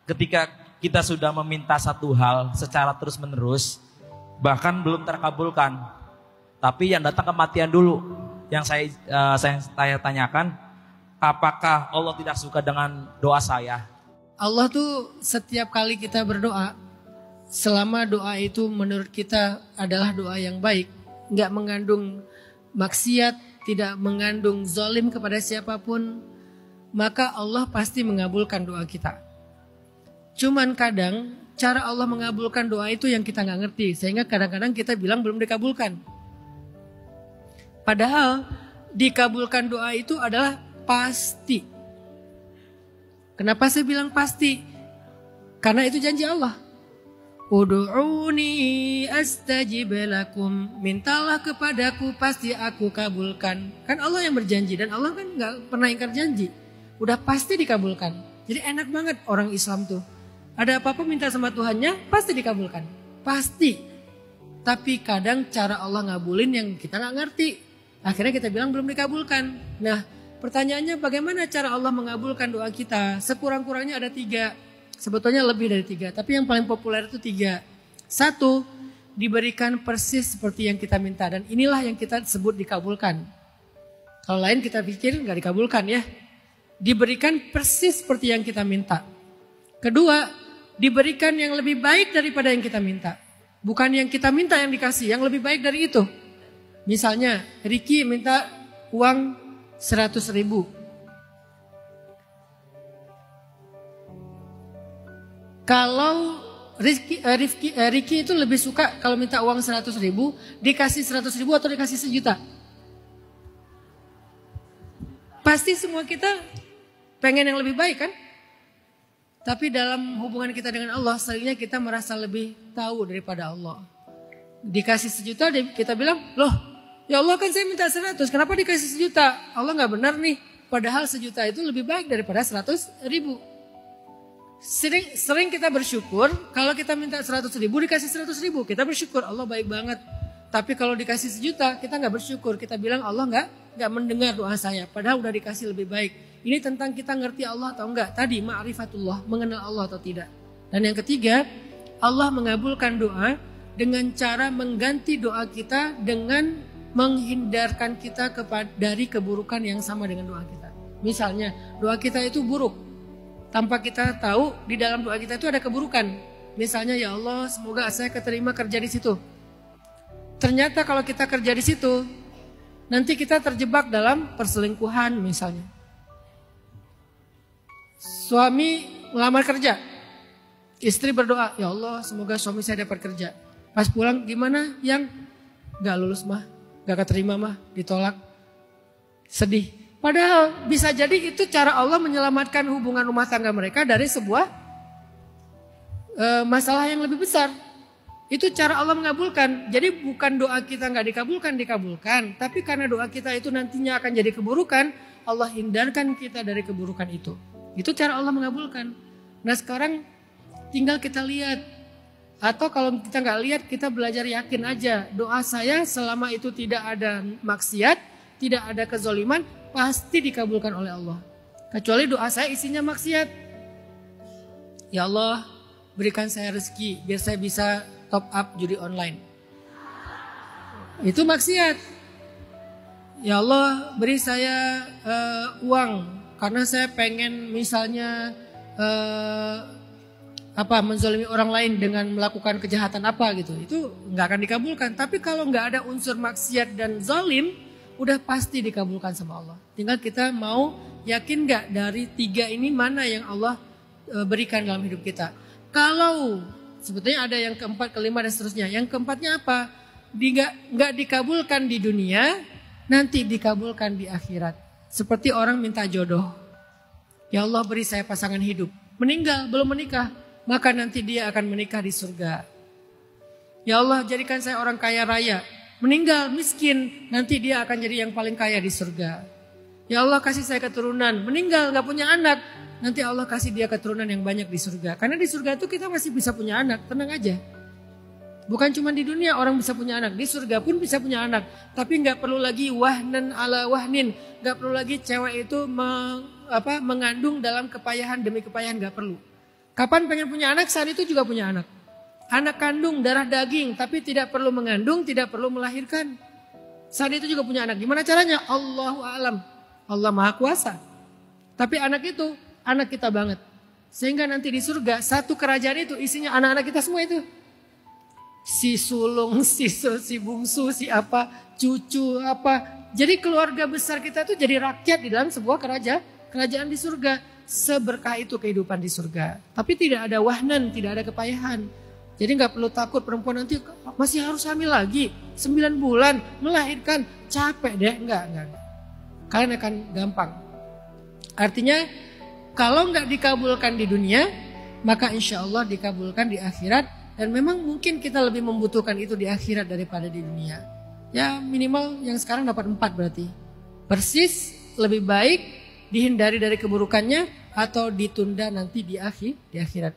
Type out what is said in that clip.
ketika kita sudah meminta satu hal secara terus-menerus, bahkan belum terkabulkan, tapi yang datang kematian dulu. Yang saya tanyakan, apakah Allah tidak suka dengan doa saya? Allah tuh setiap kali kita berdoa, selama doa itu menurut kita adalah doa yang baik, nggak mengandung maksiat, tidak mengandung zalim kepada siapapun, maka Allah pasti mengabulkan doa kita. Cuman kadang cara Allah mengabulkan doa itu yang kita nggak ngerti, sehingga kadang-kadang kita bilang belum dikabulkan. Padahal dikabulkan doa itu adalah pasti. Kenapa saya bilang pasti? Karena itu janji Allah. Ud'uni astajib lakum. Mintalah kepadaku, pasti aku kabulkan. Kan Allah yang berjanji, dan Allah kan gak pernah ingkar janji. Udah pasti dikabulkan. Jadi enak banget orang Islam tuh. Ada apa-apa minta sama Tuhannya, pasti dikabulkan. Pasti. Tapi kadang cara Allah ngabulin yang kita gak ngerti. Akhirnya kita bilang belum dikabulkan. Nah, pertanyaannya bagaimana cara Allah mengabulkan doa kita? Sekurang-kurangnya ada 3. Sebetulnya lebih dari 3. Tapi yang paling populer itu 3. 1, diberikan persis seperti yang kita minta. Dan inilah yang kita sebut dikabulkan. Kalau lain kita pikir gak dikabulkan ya. Diberikan persis seperti yang kita minta. Kedua, diberikan yang lebih baik daripada yang kita minta. Bukan yang kita minta yang dikasih, yang lebih baik dari itu. Misalnya, Ricky minta uang 100.000. Kalau Ricky itu lebih suka kalau minta uang 100.000, dikasih 100.000 atau dikasih 1 juta? Pasti semua kita pengen yang lebih baik kan? Tapi dalam hubungan kita dengan Allah, seringnya kita merasa lebih tahu daripada Allah. Dikasih 1 juta, kita bilang, loh ya Allah kan saya minta 100, kenapa dikasih 1 juta? Allah gak benar nih, padahal 1 juta itu lebih baik daripada 100.000. Sering kita bersyukur, kalau kita minta 100.000 dikasih 100.000, kita bersyukur Allah baik banget. Tapi kalau dikasih 1 juta, kita gak bersyukur, kita bilang Allah gak mendengar doa saya, padahal udah dikasih lebih baik. Ini tentang kita ngerti Allah atau enggak. Tadi ma'rifatullah, mengenal Allah atau tidak. Dan yang ketiga, Allah mengabulkan doa dengan cara mengganti doa kita dengan menghindarkan kita dari keburukan yang sama dengan doa kita. Misalnya, doa kita itu buruk. Tanpa kita tahu, di dalam doa kita itu ada keburukan. Misalnya, ya Allah, semoga saya keterima kerja di situ. Ternyata kalau kita kerja di situ, nanti kita terjebak dalam perselingkuhan misalnya. Suami melamar kerja, istri berdoa, ya Allah semoga suami saya dapat kerja. Pas pulang gimana yang gak lulus mah, gak keterima mah, ditolak, sedih. Padahal bisa jadi itu cara Allah menyelamatkan hubungan rumah tangga mereka dari sebuah masalah yang lebih besar. Itu cara Allah mengabulkan. Jadi bukan doa kita gak dikabulkan. Tapi karena doa kita itu nantinya akan jadi keburukan, Allah hindarkan kita dari keburukan itu. Itu cara Allah mengabulkan. Nah sekarang tinggal kita lihat. Atau kalau kita nggak lihat, kita belajar yakin aja. Doa saya selama itu tidak ada maksiat, tidak ada kezoliman, pasti dikabulkan oleh Allah. Kecuali doa saya isinya maksiat. Ya Allah, berikan saya rezeki biar saya bisa top up judi online. Itu maksiat. Ya Allah, beri saya uang. Karena saya pengen misalnya menzalimi orang lain dengan melakukan kejahatan apa gitu. Itu nggak akan dikabulkan. Tapi kalau nggak ada unsur maksiat dan zalim, udah pasti dikabulkan sama Allah. Tinggal kita mau yakin nggak dari 3 ini mana yang Allah berikan dalam hidup kita. Kalau sebetulnya ada yang keempat, kelima dan seterusnya. Yang keempatnya apa? Nggak dikabulkan di dunia, nanti dikabulkan di akhirat. Seperti orang minta jodoh. Ya Allah beri saya pasangan hidup. Meninggal, belum menikah. Maka nanti dia akan menikah di surga. Ya Allah jadikan saya orang kaya raya. Meninggal, miskin. Nanti dia akan jadi yang paling kaya di surga. Ya Allah kasih saya keturunan. Meninggal, gak punya anak. Nanti Allah kasih dia keturunan yang banyak di surga. Karena di surga itu kita masih bisa punya anak. Tenang aja. Bukan cuma di dunia orang bisa punya anak, di surga pun bisa punya anak. Tapi nggak perlu lagi wahnan ala wahnin, nggak perlu lagi cewek itu mengandung dalam kepayahan demi kepayahan, nggak perlu. Kapan pengen punya anak? Saat itu juga punya anak. Anak kandung darah daging tapi tidak perlu mengandung, tidak perlu melahirkan. Saat itu juga punya anak. Gimana caranya? Allahu a'lam. Allah Maha Kuasa. Tapi anak itu anak kita banget. Sehingga nanti di surga satu kerajaan itu isinya anak-anak kita semua itu. Si sulung, si bungsu, si apa, cucu apa. Jadi keluarga besar kita itu jadi rakyat di dalam sebuah kerajaan di surga. Seberkah itu kehidupan di surga. Tapi tidak ada wahnan, tidak ada kepayahan. Jadi nggak perlu takut perempuan nanti masih harus hamil lagi. 9 bulan melahirkan, capek deh. Enggak. Kalian akan gampang. Artinya kalau nggak dikabulkan di dunia, maka insya Allah dikabulkan di akhirat. Dan memang mungkin kita lebih membutuhkan itu di akhirat daripada di dunia. Ya minimal yang sekarang dapat 4 berarti. Persis lebih baik dihindari dari keburukannya atau ditunda nanti di akhirat.